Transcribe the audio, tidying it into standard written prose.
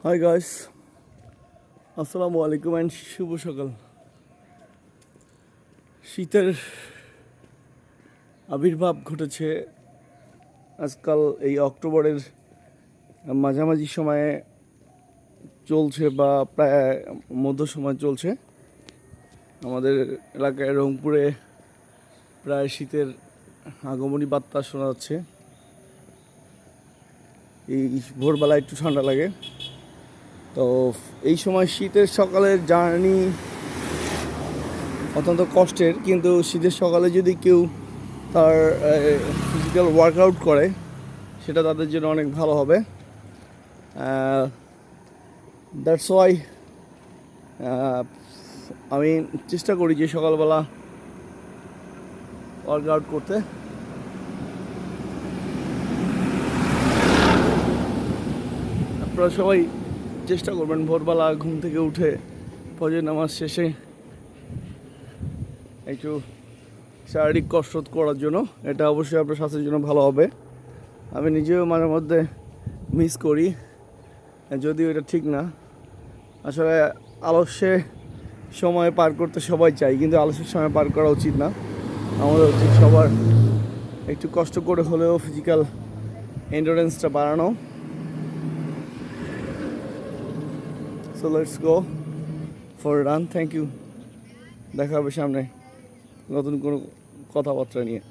Hi guys, আসসালামু আলাইকুম and শুভ সকাল। শীতের আবির্ভাব ঘটেছে আজকাল এই অক্টোবরের মাঝামাঝি সময়ে চলছে বা প্রায় মধ্য সময় চলছে। আমাদের এলাকায় রংপুরে প্রায় শীতের আগমনী বার্তা শোনা যাচ্ছে। এই ভোরবেলা একটু ঠান্ডা লাগে, তো এই সময় শীতের সকালের জার্নি অত্যন্ত কষ্টের, কিন্তু শীতের সকালে যদি কেউ তার ফিজিক্যাল ওয়ার্কআউট করে সেটা তাদের জন্য অনেক ভালো হবে। দ্যাটস ওয়াই আমি চেষ্টা করি যে সকালবেলা ওয়ার্কআউট করতে। আপনারা সবাই চেষ্টা করবেন ভোরবেলা ঘুম থেকে উঠে ফজর নামাজ শেষে একটু শারীরিক কসরত করার জন্য। এটা অবশ্যই আপনার স্বাস্থ্যের জন্য ভালো হবে। আমি নিজেও মাঝে মধ্যে মিস করি, যদিও এটা ঠিক না। আসলে আলস্যে সময় পার করতে সবাই চাই, কিন্তু আলস্যের সময় পার করা উচিত না। আমাদের উচিত সবার একটু কষ্ট করে হলেও ফিজিক্যাল এন্ডুরেন্সটা বাড়ানো। So let's go for run. Thank you. দেখা হবে সামনে নতুন কোনো কথাবার্তা নিয়ে।